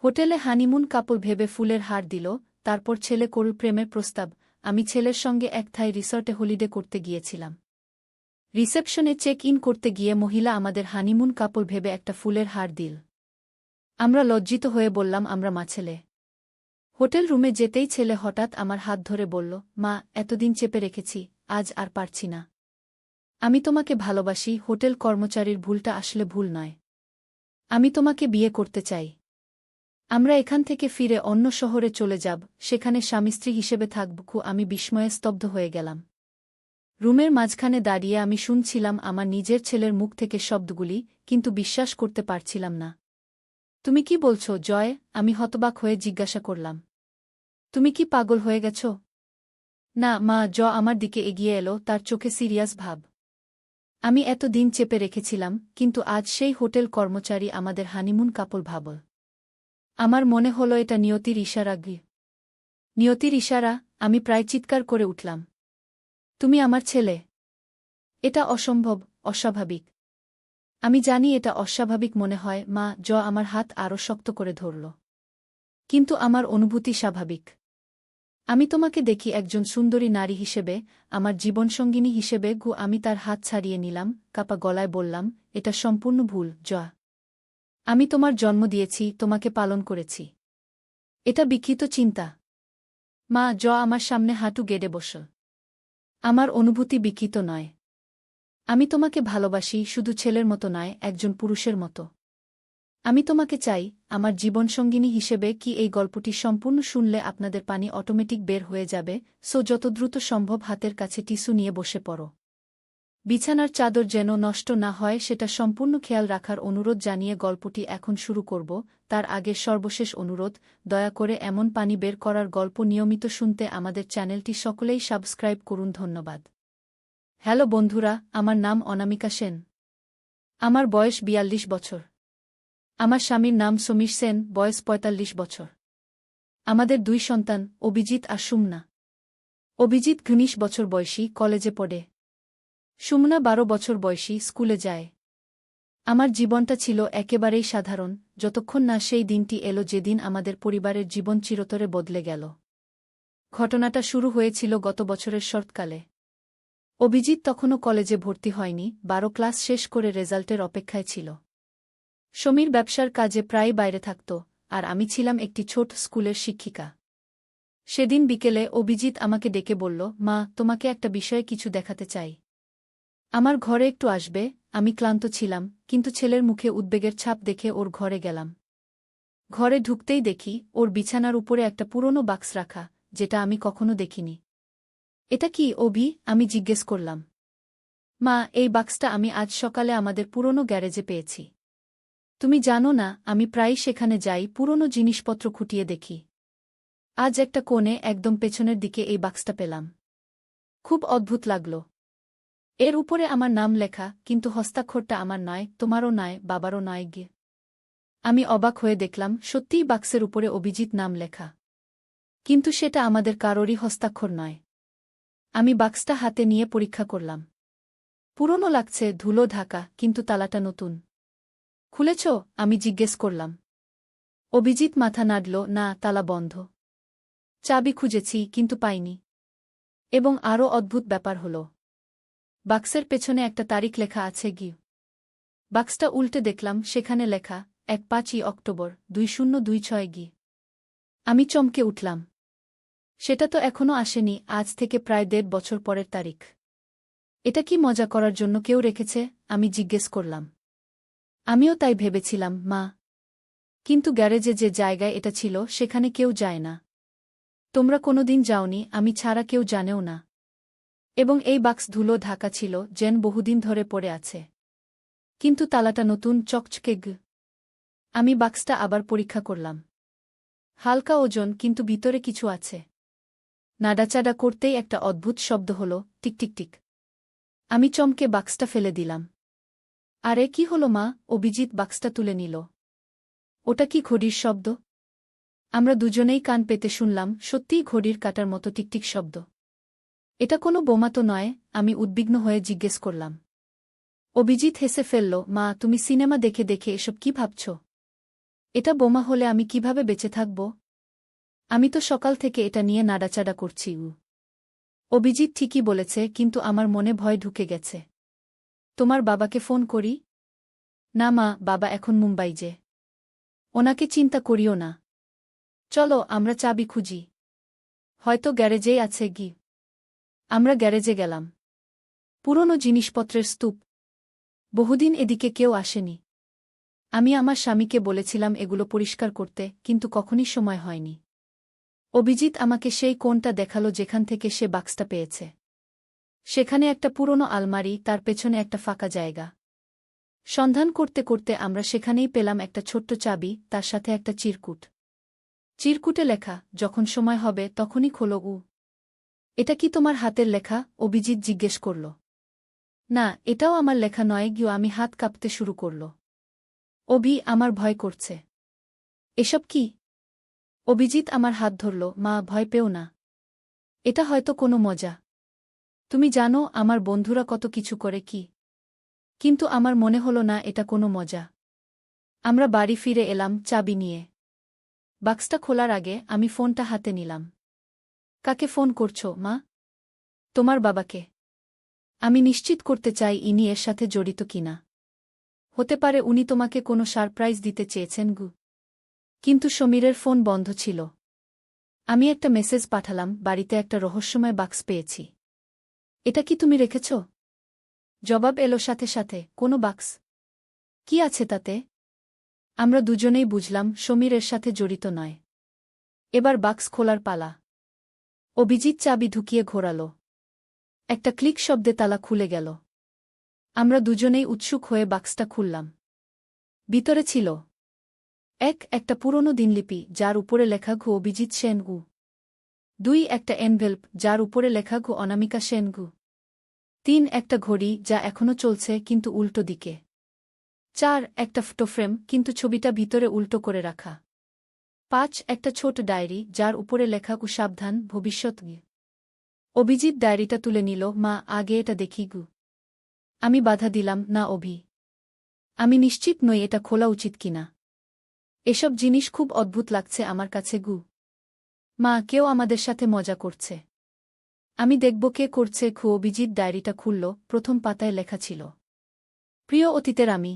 হোটেলে হানিমুন কাপল ভেবে ফুলের হার দিল, তারপর ছেলে করল প্রেমের প্রস্তাব। আমি ছেলের সঙ্গে এক থাই রিসর্টে হলিডে করতে গিয়েছিলাম। রিসেপশনে চেক ইন করতে গিয়ে মহিলা আমাদের হানিমুন কাপল ভেবে একটা ফুলের হার দিল। আমরা লজ্জিত হয়ে বললাম আমরা ছেলে। হোটেল রুমে যেতেই ছেলে হঠাৎ আমার হাত ধরে বলল, মা, এতদিন চেপে রেখেছি, আজ আর পারছি না। আমি তোমাকে ভালোবাসি। হোটেল কর্মচারীর ভুলটা আসলে ভুল নয়। আমি তোমাকে বিয়ে করতে চাই। আমরা এখান থেকে ফিরে অন্য শহরে চলে যাব, সেখানে স্বামী-স্ত্রী হিসেবে থাকব। আমি বিস্ময়ে স্তব্ধ হয়ে গেলাম। রুমের মাঝখানে দাঁড়িয়ে আমি শুনছিলাম আমার নিজের ছেলের মুখ থেকে শব্দগুলি, কিন্তু বিশ্বাস করতে পারছিলাম না। তুমি কি বলছো, জয়? আমি হতবাক হয়ে জিজ্ঞাসা করলাম। তুমি কি পাগল হয়ে গেছ? না মা। আমার দিকে এগিয়ে এলো, তার চোখে সিরিয়াস ভাব। আমি এত দিন চেপে রেখেছিলাম, কিন্তু আজ সেই হোটেল কর্মচারী আমাদের হানিমুন কাপল ভাবল। আমার মনে হলো এটা নিয়তির ইশারা। নিয়তির ইশারা। আমি প্রায় চিৎকার করে উঠলাম। তুমি আমার ছেলে। এটা অসম্ভব, অস্বাভাবিক। আমি জানি এটা অস্বাভাবিক মনে হয় মা। আমার হাত আরও শক্ত করে ধরল। কিন্তু আমার অনুভূতি স্বাভাবিক। আমি তোমাকে দেখি একজন সুন্দরী নারী হিসেবে, আমার জীবনসঙ্গিনী হিসেবে। আমি তার হাত ছাড়িয়ে নিলাম, কাপা গলায় বললাম, এটা সম্পূর্ণ ভুল। আমি তোমার জন্ম দিয়েছি, তোমাকে পালন করেছি। এটা বিকৃত চিন্তা। মা। আমার সামনে হাঁটু গেড়ে বসল। আমার অনুভূতি বিকৃত নয়। আমি তোমাকে ভালোবাসি, শুধু ছেলের মতো নয়, একজন পুরুষের মতো। আমি তোমাকে চাই আমার জীবনসঙ্গিনী হিসেবে। কি এই গল্পটি সম্পূর্ণ শুনলে আপনাদের পানি অটোমেটিক বের হয়ে যাবে। যত দ্রুত সম্ভব হাতের কাছে টিস্যু নিয়ে বসে পড়ো। বিছানার চাদর যেন নষ্ট না হয় সেটা সম্পূর্ণ খেয়াল রাখার অনুরোধ জানিয়ে গল্পটি এখন শুরু করব। তার আগে সর্বশেষ অনুরোধ, দয়া করে এমন পানি বের করার গল্প নিয়মিত শুনতে আমাদের চ্যানেলটি সকলেই সাবস্ক্রাইব করুন। ধন্যবাদ। হ্যালো বন্ধুরা, আমার নাম অনামিকা সেন। আমার বয়স ৪২ বছর। আমার স্বামীর নাম সমীর সেন, বয়স ৪৫ বছর। আমাদের ২ সন্তান, অভিজিৎ আর সুমনা। অভিজিৎ ১৯ বছর বয়সী, কলেজে পড়ে। সুমনা ১২ বছর বয়সী, স্কুলে যায়। আমার জীবনটা ছিল একেবারেই সাধারণ, যতক্ষণ না সেই দিনটি এলো যেদিন আমাদের পরিবারের জীবন চিরতরে বদলে গেল। ঘটনাটা শুরু হয়েছিল গত বছরের শরৎকালে। অভিজিৎ তখনও কলেজে ভর্তি হয়নি, ১২ ক্লাস শেষ করে রেজাল্টের অপেক্ষায় ছিল। সমীর ব্যবসার কাজে প্রায় বাইরে থাকত, আর আমি ছিলাম একটি ছোট স্কুলের শিক্ষিকা। সেদিন বিকেলে অভিজিৎ আমাকে ডেকে বলল, মা, তোমাকে একটা বিষয়ে কিছু দেখাতে চাই। আমার ঘরে একটু আসবে? আমি ক্লান্ত ছিলাম, কিন্তু ছেলের মুখে উদ্বেগের ছাপ দেখে ওর ঘরে গেলাম। ঘরে ঢুকতেই দেখি ওর বিছানার উপরে একটা পুরনো বাক্স রাখা, যেটা আমি কখনো দেখিনি। এটা কি অভি? আমি জিজ্ঞেস করলাম। মা, এই বাক্সটা আমি আজ সকালে আমাদের পুরনো গ্যারেজে পেয়েছি। তুমি জানো না, আমি প্রায়ই সেখানে যাই, পুরনো জিনিসপত্র খুঁটিয়ে দেখি। আজ একটা কোণে একদম পেছনের দিকে এই বাক্সটা পেলাম। খুব অদ্ভুত লাগল। এর উপরে আমার নাম লেখা, কিন্তু হস্তাক্ষরটা আমার নয়, তোমারও নয়, বাবারও নয়। আমি অবাক হয়ে দেখলাম, সত্যিই বাক্সের উপরে অভিজিৎ নাম লেখা। কিন্তু সেটা আমাদের কারোরই হস্তাক্ষর নয়। আমি বাক্সটা হাতে নিয়ে পরীক্ষা করলাম। পুরনো লাগছে, ধুলো ঢাকা, কিন্তু তালাটা নতুন। খুলেছ? আমি জিজ্ঞেস করলাম। অভিজিৎ মাথা নাড়ল, না, তালা বন্ধ। চাবি খুঁজেছি, কিন্তু পাইনি। এবং আরও অদ্ভুত ব্যাপার হল, বাক্সের পেছনে একটা তারিখ লেখা আছে। বাক্সটা উল্টে দেখলাম, সেখানে লেখা ১-৫ই অক্টোবর ২০২৬। আমি চমকে উঠলাম। সেটা তো এখনও আসেনি, আজ থেকে প্রায় ১.৫ বছর পরের তারিখ। এটা কি মজা করার জন্য কেউ রেখেছে? আমি জিজ্ঞেস করলাম। আমিও তাই ভেবেছিলাম, মা। কিন্তু গ্যারেজে যে জায়গায় এটা ছিল সেখানে কেউ যায় না। তোমরা কোনোদিন যাওনি, আমি ছাড়া কেউ জানেও না। এবং এই বাক্স ধুলো ঢাকা ছিল, যেন বহুদিন ধরে পড়ে আছে। কিন্তু তালাটা নতুন, চকচকে। আমি বাক্সটা আবার পরীক্ষা করলাম। হালকা ওজন, কিন্তু ভিতরে কিছু আছে। নাড়াচাড়া করতেই একটা অদ্ভুত শব্দ হল, টিকটিকটিক। আমি চমকে বাক্সটা ফেলে দিলাম। আরে কি হলো মা? অভিজিৎ বাক্সটা তুলে নিল। ওটা কি ঘড়ির শব্দ? আমরা দুজনেই কান পেতে শুনলাম, সত্যিই ঘড়ির কাটার মতো টিকটিক শব্দ। এটা কোনো বোমা তো নয়? আমি উদ্বিগ্ন হয়ে জিজ্ঞেস করলাম। অভিজিৎ হেসে ফেলল, মা, তুমি সিনেমা দেখে দেখে এসব কি ভাবছ? এটা বোমা হলে আমি কিভাবে বেঁচে থাকব? আমি তো সকাল থেকে এটা নিয়ে নাড়াচাড়া করছি। অভিজিৎ ঠিকই বলেছে, কিন্তু আমার মনে ভয় ঢুকে গেছে। তোমার বাবাকে ফোন করি? না মা, বাবা এখন মুম্বাই যে। ওনাকে চিন্তা করিও না। চলো আমরা চাবি খুঁজি। হয়তো গ্যারেজেই আছে গি। আমরা গ্যারেজে গেলাম। পুরনো জিনিসপত্রের স্তূপ। বহুদিন এদিকে কেউ আসেনি। আমি আমার স্বামীকে বলেছিলাম এগুলো পরিষ্কার করতে, কিন্তু কখনই সময় হয়নি। অভিজিৎ আমাকে সেই কোণটা দেখালো যেখান থেকে সে বাক্সটা পেয়েছে। সেখানে একটা পুরনো আলমারি, তার পেছনে একটা ফাঁকা জায়গা। সন্ধান করতে করতে আমরা সেখানেই পেলাম একটা ছোট্ট চাবি, তার সাথে একটা চিরকুট। চিরকুটে লেখা, যখন সময় হবে তখনই খোলো। এটা কি তোমার হাতের লেখা? অভিজিৎ জিজ্ঞেস করল। না, এটাও আমার লেখা নয় গিয়ে। আমি হাত কাঁপতে শুরু করল। আমার ভয় করছে। এসব কি? অভিজিৎ আমার হাত ধরল। মা, ভয় পেও না। এটা হয়তো কোনো মজা। তুমি জানো আমার বন্ধুরা কত কিছু করে কি। কিন্তু আমার মনে হলো না এটা কোনো মজা। আমরা বাড়ি ফিরে এলাম চাবি নিয়ে। বাক্সটা খোলার আগে আমি ফোনটা হাতে নিলাম। কাকে ফোন করছো মা? তোমার বাবাকে। আমি নিশ্চিত করতে চাই ইনি এর সাথে জড়িত কিনা। হতে পারে উনি তোমাকে কোনো সারপ্রাইজ দিতে চেয়েছেন গু। কিন্তু সমীরের ফোন বন্ধ ছিল। আমি একটা মেসেজ পাঠালাম, বাড়িতে একটা রহস্যময় বাক্স পেয়েছি। এটা কি তুমি রেখেছ? জবাব এলো সাথে সাথে, কোনো বাক্স? কি আছে তাতে? আমরা দুজনেই বুঝলাম সমীর এর সাথে জড়িত নয়। এবার বাক্স খোলার পালা। অভিজিৎ চাবি ঢুকিয়ে ঘোরাল। একটা ক্লিক শব্দে তালা খুলে গেল। আমরা দুজনেই উৎসুক হয়ে বাক্সটা খুললাম। ভিতরে ছিল একটা পুরনো দিনলিপি, যার উপরে লেখা ঘু অভিজিৎ সেন গু। 2 একটা এনভেলপ, যার উপরে লেখা ঘু অনামিকা সেন গু। 3 একটা ঘড়ি, যা এখনও চলছে কিন্তু উল্টো দিকে। 4 একটা ফটোফ্রেম, কিন্তু ছবিটা ভিতরে উল্টো করে রাখা। 5 একটা ছোট ডায়েরি, যার উপরে লেখা গু সাবধান ভবিষ্যৎ গি। অভিজিৎ ডায়েরিটা তুলে নিল। মা, আগে এটা দেখি গু। আমি বাধা দিলাম, না অভি। আমি নিশ্চিত নই এটা খোলা উচিত কিনা। এসব জিনিস খুব অদ্ভুত লাগছে আমার কাছে গু। মা, কেউ আমাদের সাথে মজা করছে। আমি দেখব কে করছে। অভিজিৎ ডায়েরিটা খুলল। প্রথম পাতায় লেখা ছিল, প্রিয় অতীতের আমি।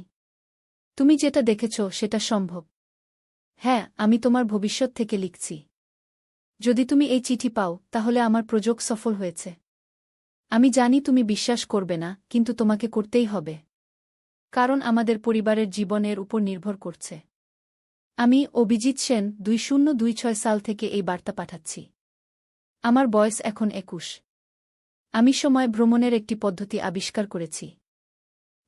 তুমি যেটা দেখেছ সেটা সম্ভব। হ্যাঁ, আমি তোমার ভবিষ্যৎ থেকে লিখছি। যদি তুমি এই চিঠি পাও, তাহলে আমার প্রযোগ সফল হয়েছে। আমি জানি তুমি বিশ্বাস করবে না, কিন্তু তোমাকে করতেই হবে। কারণ আমাদের পরিবারের জীবনের উপর নির্ভর করছে। আমি অভিজিৎ সেন 2026 সাল থেকে এই বার্তা পাঠাচ্ছি। আমার বয়স এখন 21। আমি সময় ভ্রমণের একটি পদ্ধতি আবিষ্কার করেছি।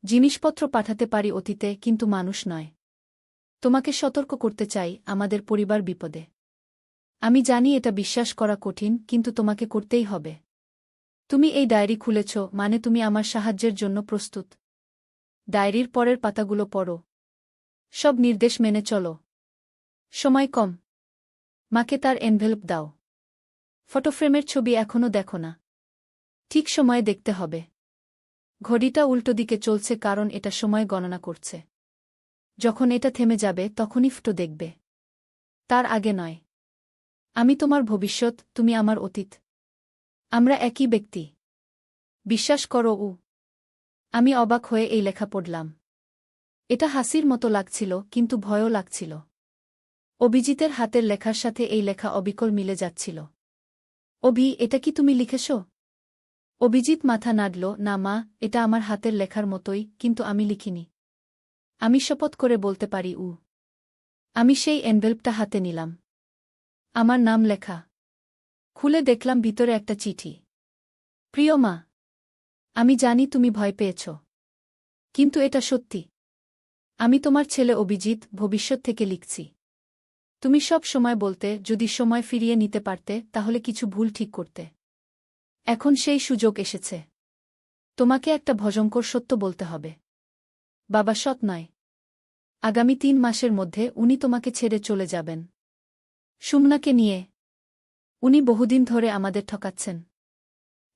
জিনিসপত্র পাঠাতে পারি অতীতে, কিন্তু মানুষ নয়। তোমাকে সতর্ক করতে চাই, আমাদের পরিবার বিপদে। আমি জানি এটা বিশ্বাস করা কঠিন, কিন্তু তোমাকে করতেই হবে। তুমি এই ডায়েরি খুলেছ, মানে তুমি আমার সাহায্যের জন্য প্রস্তুত। ডায়েরির পরের পাতাগুলো পড়ো। সব নির্দেশ মেনে চলো। সময় কম। মাকে তার এনভেলপ দাও। ফটোফ্রেমের ছবি এখনও দেখো না। ঠিক সময়ে দেখতে হবে। ঘড়িটা উল্টো দিকে চলছে, কারণ এটা সময় গণনা করছে। যখন এটা থেমে যাবে তখনই ফটো দেখবে। তার আগে নয়। আমি তোমার ভবিষ্যৎ, তুমি আমার অতীত। আমরা একই ব্যক্তি। বিশ্বাস করো। আমি অবাক হয়ে এই লেখা পড়লাম। এটা হাসির মতো লাগছিল, কিন্তু ভয়ও লাগছিল। অভিজিতের হাতের লেখার সাথে এই লেখা অবিকল মিলে যাচ্ছিল। এটা কি তুমি লিখেছ? অভিজিৎ মাথা নাড়ল। না মা, এটা আমার হাতের লেখার মতোই, কিন্তু আমি লিখিনি। আমি শপথ করে বলতে পারি। আমি সেই এনভেলপটা হাতে নিলাম। আমার নাম লেখা। খুলে দেখলাম ভিতরে একটা চিঠি। প্রিয় মা, আমি জানি তুমি ভয় পেয়েছ। কিন্তু এটা সত্যি। আমি তোমার ছেলে অভিজিৎ, ভবিষ্যৎ থেকে লিখছি। তুমি সব সময় বলতে, যদি সময় ফিরিয়ে নিতে পারতে তাহলে কিছু ভুল ঠিক করতে। এখন সেই সুযোগ এসেছে। তোমাকে একটা ভয়ঙ্কর সত্য বলতে হবে। বাবা সৎ নয়। আগামী 3 মাসের মধ্যে উনি তোমাকে ছেড়ে চলে যাবেন। সুমনাকে নিয়ে। উনি বহুদিন ধরে আমাদের ঠকাচ্ছেন।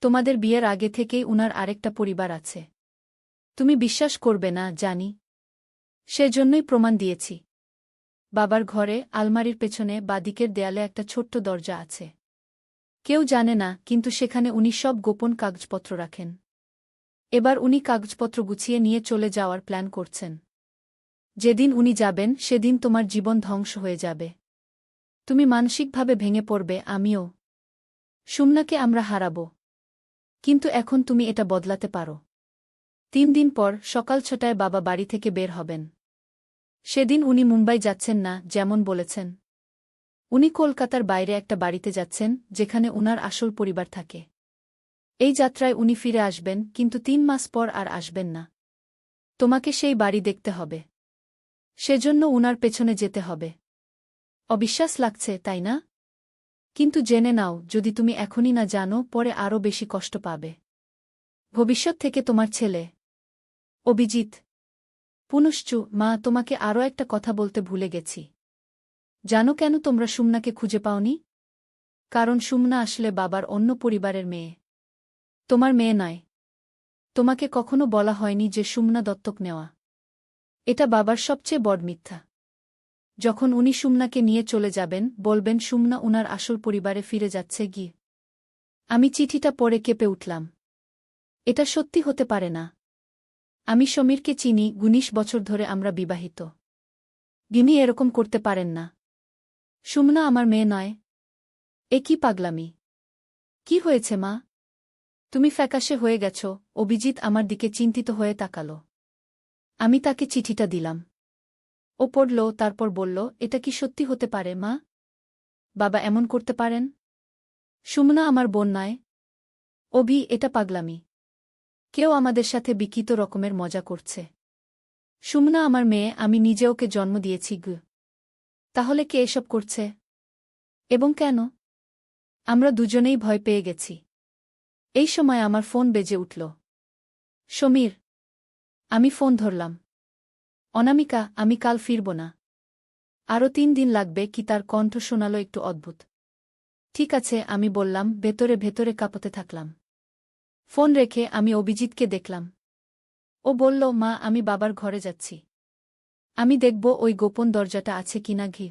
তোমাদের বিয়ের আগে থেকেই উনার আরেকটা পরিবার আছে। তুমি বিশ্বাস করবে না, জানি। সেজন্যই প্রমাণ দিয়েছি। বাবার ঘরে আলমারির পেছনে বাদিকের দেয়ালে একটা ছোট্ট দরজা আছে। কেউ জানে না, কিন্তু সেখানে উনি সব গোপন কাগজপত্র রাখেন। এবার উনি কাগজপত্র গুছিয়ে নিয়ে চলে যাওয়ার প্ল্যান করছেন। যেদিন উনি যাবেন সেদিন তোমার জীবন ধ্বংস হয়ে যাবে। তুমি মানসিকভাবে ভেঙে পড়বে, আমিও। সুমনাকে আমরা হারাব। কিন্তু এখন তুমি এটা বদলাতে পারো। 3 দিন পর সকাল 6টায় বাবা বাড়ি থেকে বের হবেন। সেদিন উনি মুম্বাই যাচ্ছেন না, যেমন বলেছেন। উনি কলকাতার বাইরে একটা বাড়িতে যাচ্ছেন, যেখানে উনার আসল পরিবার থাকে। এই যাত্রায় উনি ফিরে আসবেন, কিন্তু 3 মাস পর আর আসবেন না। তোমাকে সেই বাড়ি দেখতে হবে। সেজন্য উনার পেছনে যেতে হবে। অবিশ্বাস লাগছে, তাই না? কিন্তু জেনে নাও, যদি তুমি এখনই না জানো, পরে আরও বেশি কষ্ট পাবে। ভবিষ্যৎ থেকে তোমার ছেলে, অভিজিৎ। পুনশ্চ, মা, তোমাকে আরও একটা কথা বলতে ভুলে গেছি। জানো কেন তোমরা সুমনাকে খুঁজে পাওনি? কারণ সুমনা আসলে বাবার অন্য পরিবারের মেয়ে। তোমার মেয়ে নয়। তোমাকে কখনো বলা হয়নি যে সুমনা দত্তক নেওয়া। এটা বাবার সবচেয়ে বড় মিথ্যা। যখন উনি সুমনাকে নিয়ে চলে যাবেন, বলবেন সুমনা উনার আসল পরিবারে ফিরে যাচ্ছে গিয়ে। আমি চিঠিটা পড়ে কেঁপে উঠলাম। এটা সত্যি হতে পারে না। আমি সমীরকে চিনি, 19 বছর ধরে আমরা বিবাহিত। গিনি এরকম করতে পারেন না। সুমনা আমার মেয়ে নয়। এ কি পাগলামি! কি হয়েছে মা? তুমি ফ্যাকাশে হয়ে গেছ। অভিজিৎ আমার দিকে চিন্তিত হয়ে তাকাল। আমি তাকে চিঠিটা দিলাম। ও পড়ল, তারপর বলল, এটা কি সত্যি হতে পারে মা? বাবা এমন করতে পারেন? সুমনা আমার বোন নয়। অভি, এটা পাগলামি। কেউ আমাদের সাথে বিকৃত রকমের মজা করছে। সুমনা আমার মেয়ে, আমি নিজে ওকে জন্ম দিয়েছি গু। তাহলে কে এসব করছে? এবং কেন? আমরা দুজনেই ভয় পেয়ে গেছি। এই সময় আমার ফোন বেজে উঠল। সমীর। আমি ফোন ধরলাম। অনামিকা, আমি কাল ফিরব না। আরও 3 দিন লাগবে কি? তার কণ্ঠ শোনালো একটু অদ্ভুত। ঠিক আছে, আমি বললাম, ভেতরে ভেতরে কাঁপতে থাকলাম। ফোন রেখে আমি অভিজিৎকে দেখলাম। ও বলল, মা, আমি বাবার ঘরে যাচ্ছি। আমি দেখব ওই গোপন দরজাটা আছে কিনা ঘি।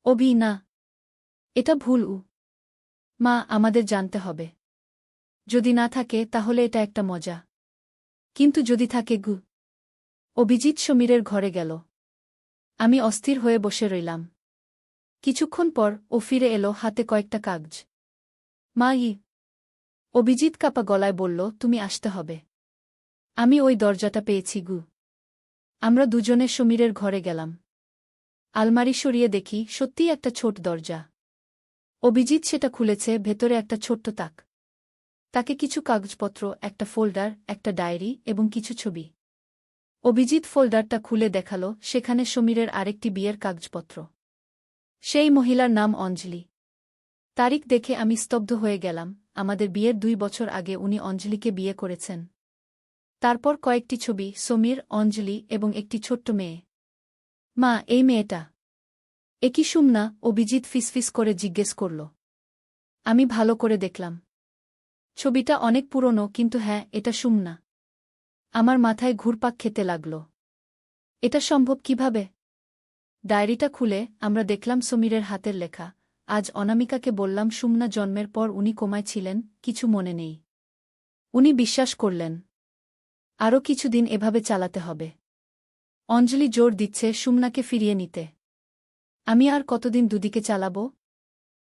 অভি, না। এটা ভুল। মা, আমাদের জানতে হবে। যদি না থাকে তাহলে এটা একটা মজা। কিন্তু যদি থাকে গু। অভিজিৎ সমীরের ঘরে গেল। আমি অস্থির হয়ে বসে রইলাম। কিছুক্ষণ পর ও ফিরে এলো, হাতে কয়েকটা কাগজ। মা, অভিজিৎ কাপা গলায় বলল, তুমি আসতে হবে। আমি ওই দরজাটা পেয়েছি গু। আমরা দুজনে সমীরের ঘরে গেলাম। আলমারি সরিয়ে দেখি, সত্যিই একটা ছোট দরজা। অভিজিৎ সেটা খুলেছে, ভেতরে একটা ছোট্ট তাক। তাকে কিছু কাগজপত্র, একটা ফোল্ডার, একটা ডায়েরি এবং কিছু ছবি। অভিজিৎ ফোল্ডারটা খুলে দেখাল, সেখানে সমীরের আরেকটি বিয়ের কাগজপত্র। সেই মহিলার নাম অঞ্জলি। তারিখ দেখে আমি স্তব্ধ হয়ে গেলাম। আমাদের বিয়ের 2 বছর আগে উনি অঞ্জলিকে বিয়ে করেছেন। তারপর কয়েকটি ছবি, সমীর, অঞ্জলি এবং একটি ছোট্ট মেয়ে। মা, এই মেয়েটা এ কি সুমনা? অভিজিৎ ফিসফিস করে জিজ্ঞেস করল। আমি ভালো করে দেখলাম। ছবিটা অনেক পুরনো, কিন্তু হ্যাঁ, এটা সুমনা। আমার মাথায় ঘুরপাক খেতে লাগল। এটা সম্ভব কিভাবে? ডায়েরিটা খুলে আমরা দেখলাম সমীরের হাতের লেখা। আজ অনামিকাকে বললাম সুমনা জন্মের পর উনি কোমায় ছিলেন, কিছু মনে নেই। উনি বিশ্বাস করলেন। আরও কিছুদিন এভাবে চালাতে হবে। অঞ্জলি জোর দিচ্ছে সুমনাকে ফিরিয়ে নিতে। আমি আর কতদিন দুদিকে চালাব?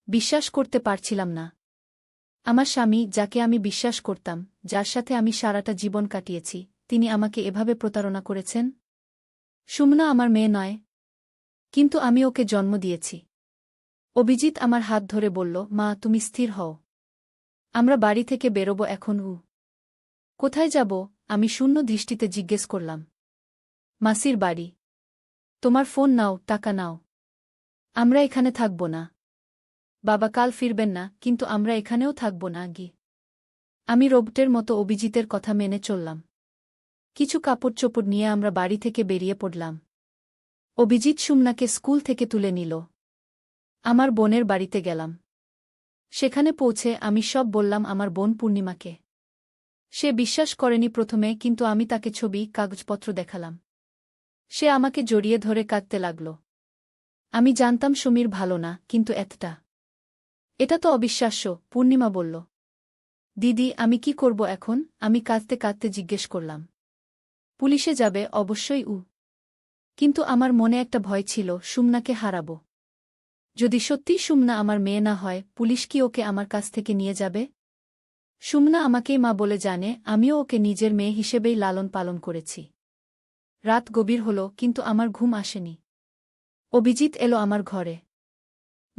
বিশ্বাস করতে পারছিলাম না। আমার স্বামী, যাকে আমি বিশ্বাস করতাম, যার সাথে আমি সারাটা জীবন কাটিয়েছি, তিনি আমাকে এভাবে প্রতারণা করেছেন। সুমনা আমার মেয়ে নয়। কিন্তু আমি ওকে জন্ম দিয়েছি। অভিজিৎ আমার হাত ধরে বলল, মা, তুমি স্থির হও। আমরা বাড়ি থেকে বেরোব এখন। কোথায় যাব? আমি শূন্য দৃষ্টিতে জিজ্ঞেস করলাম। মাসির বাড়ি। তোমার ফোন নাও, টাকা নাও। আমরা এখানে থাকব না। বাবা কাল ফিরবেন না, কিন্তু আমরা এখানেও থাকব না গি। আমি রোবটের মতো অভিজিতের কথা মেনে চললাম। কিছু কাপড় চোপড় নিয়ে আমরা বাড়ি থেকে বেরিয়ে পড়লাম। অভিজিৎ সুমনাকে স্কুল থেকে তুলে নিল। আমার বোনের বাড়িতে গেলাম। সেখানে পৌঁছে আমি সব বললাম আমার বোন পূর্ণিমাকে। সে বিশ্বাস করেনি প্রথমে, কিন্তু আমি তাকে ছবি, কাগজপত্র দেখালাম। সে আমাকে জড়িয়ে ধরে কাঁদতে লাগল। আমি জানতাম সমীর ভালো না, কিন্তু এতটা। এটা তো অবিশ্বাস্য, পূর্ণিমা বলল। দিদি, আমি কি করব এখন? আমি কাঁদতে কাঁদতে জিজ্ঞেস করলাম। পুলিশে যাবে, অবশ্যই। কিন্তু আমার মনে একটা ভয় ছিল, সুমনাকে হারাব। যদি সত্যিই সুমনা আমার মেয়ে না হয়, পুলিশ কি ওকে আমার কাছ থেকে নিয়ে যাবে? সুমনা আমাকেই মা বলে জানে, আমিও ওকে নিজের মেয়ে হিসেবেই লালন পালন করেছি। রাত গভীর হল, কিন্তু আমার ঘুম আসেনি। অভিজিৎ এলো আমার ঘরে।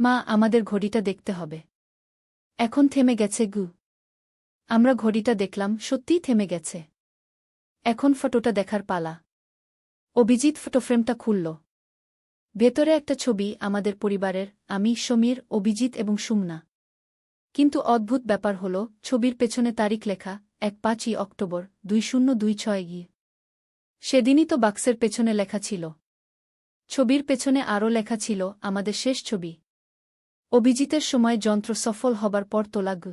মা, আমাদের ঘড়িটা দেখতে হবে। এখন থেমে গেছে গু। আমরা ঘড়িটা দেখলাম, সত্যিই থেমে গেছে। এখন ফটোটা দেখার পালা। অভিজিৎ ফটোফ্রেমটা খুলল। ভেতরে একটা ছবি, আমাদের পরিবারের, আমি, সমীর, অভিজিৎ এবং সুমনা। কিন্তু অদ্ভুত ব্যাপার হল, ছবির পেছনে তারিখ লেখা ৫ই অক্টোবর ২০২৬। সেদিনই তো বাক্সের পেছনে লেখা ছিল। ছবির পেছনে আরও লেখা ছিল, আমাদের শেষ ছবি। অভিজিতের সময় যন্ত্র সফল হবার পর তোলা গু।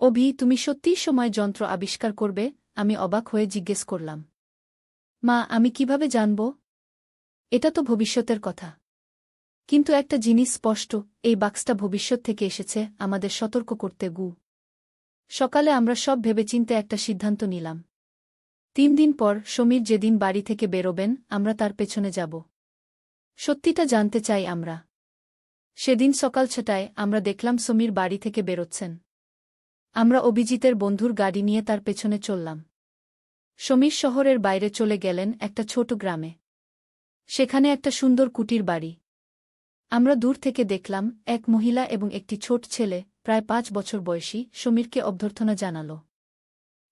অভি, তুমি সত্যিই সময় যন্ত্র আবিষ্কার করবে? আমি অবাক হয়ে জিজ্ঞেস করলাম। মা, আমি কিভাবে জানব? এটা তো ভবিষ্যতের কথা। কিন্তু একটা জিনিস স্পষ্ট, এই বাক্সটা ভবিষ্যৎ থেকে এসেছে, আমাদের সতর্ক করতে গু। সকালে আমরা সব ভেবেচিন্তে একটা সিদ্ধান্ত নিলাম। ৩ দিন পর, সমীর যেদিন বাড়ি থেকে বেরোবেন, আমরা তার পেছনে যাব। সত্যিটা জানতে চাই আমরা। সেদিন সকাল ৬টায় আমরা দেখলাম সমীর বাড়ি থেকে বেরোচ্ছেন। আমরা অভিজিতের বন্ধুর গাড়ি নিয়ে তার পেছনে চললাম। সমীর শহরের বাইরে চলে গেলেন, একটা ছোট গ্রামে। সেখানে একটা সুন্দর কুটির বাড়ি। আমরা দূর থেকে দেখলাম, এক মহিলা এবং একটি ছোট ছেলে, প্রায় ৫ বছর বয়সী, সমীরকে অভ্যর্থনা জানাল।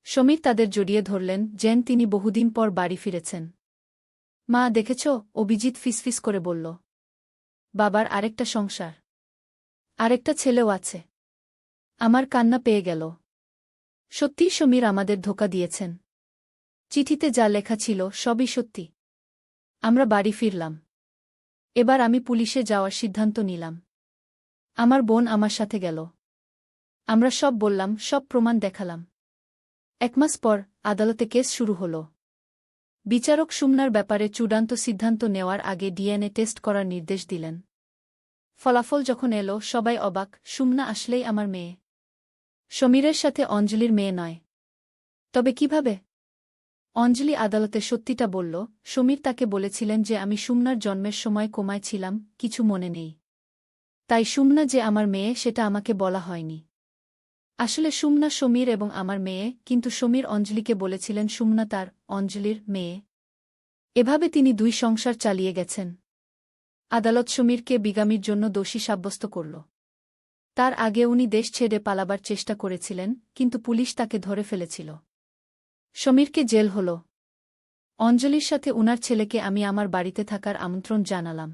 সমীর তাদের জড়িয়ে ধরলেন, যেন তিনি বহুদিন পর বাড়ি ফিরেছেন। মা, দেখেছ? অভিজিৎ ফিসফিস করে বলল। বাবার আরেকটা সংসার। আরেকটা ছেলেও আছে। আমার কান্না পেয়ে গেল। সত্যিই সমীর আমাদের ধোঁকা দিয়েছেন। চিঠিতে যা লেখা ছিল, সবই সত্যি। আমরা বাড়ি ফিরলাম। এবার আমি পুলিশে যাওয়ার সিদ্ধান্ত নিলাম। আমার বোন আমার সাথে গেল। আমরা সব বললাম, সব প্রমাণ দেখালাম। ১ মাস পর আদালতে কেস শুরু হল। বিচারক সুমনার ব্যাপারে চূড়ান্ত সিদ্ধান্ত নেওয়ার আগে ডিএনএ টেস্ট করার নির্দেশ দিলেন। ফলাফল যখন এলো, সবাই অবাক, সুমনা আসলেই আমার মেয়ে। সমীরের সাথে অঞ্জলির মেয়ে নয়। তবে কিভাবে? অঞ্জলি আদালতে সত্যিটা বলল, সমীর তাকে বলেছিলেন যে আমি সুমনার জন্মের সময় কোমায় ছিলাম, কিছু মনে নেই। তাই সুমনা যে আমার মেয়ে সেটা আমাকে বলা হয়নি। আসলে সুমনা সমীর এবং আমার মেয়ে, কিন্তু সমীর অঞ্জলিকে বলেছিলেন সুমনা তার, অঞ্জলির মেয়ে। এভাবে তিনি ২ সংসার চালিয়ে গেছেন। আদালত সমীরকে বিগামির জন্য দোষী সাব্যস্ত করল। তার আগে উনি দেশ ছেড়ে পালাবার চেষ্টা করেছিলেন, কিন্তু পুলিশ তাকে ধরে ফেলেছিল। সমীরকে জেল হল। অঞ্জলির সাথে উনার ছেলেকে আমি আমার বাড়িতে থাকার আমন্ত্রণ জানালাম।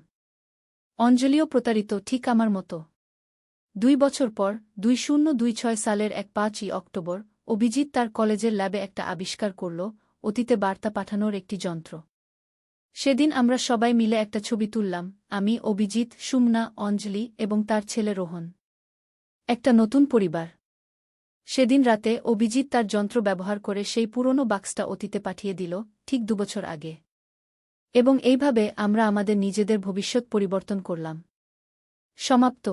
অঞ্জলিও প্রতারিত, ঠিক আমার মতো। ২ বছর পর, ২০২৬ সালের ৫ই অক্টোবর, অভিজিৎ তার কলেজের ল্যাবে একটা আবিষ্কার করল, অতীতে বার্তা পাঠানোর একটি যন্ত্র। সেদিন আমরা সবাই মিলে একটা ছবি তুললাম, আমি, অভিজিৎ, সুমনা, অঞ্জলি এবং তার ছেলে রোহন। একটা নতুন পরিবার। সেদিন রাতে অভিজিৎ তার যন্ত্র ব্যবহার করে সেই পুরনো বাক্সটা অতীতে পাঠিয়ে দিল, ঠিক ২ বছর আগে। এবং এইভাবে আমরা আমাদের নিজেদের ভবিষ্যৎ পরিবর্তন করলাম। সমাপ্ত।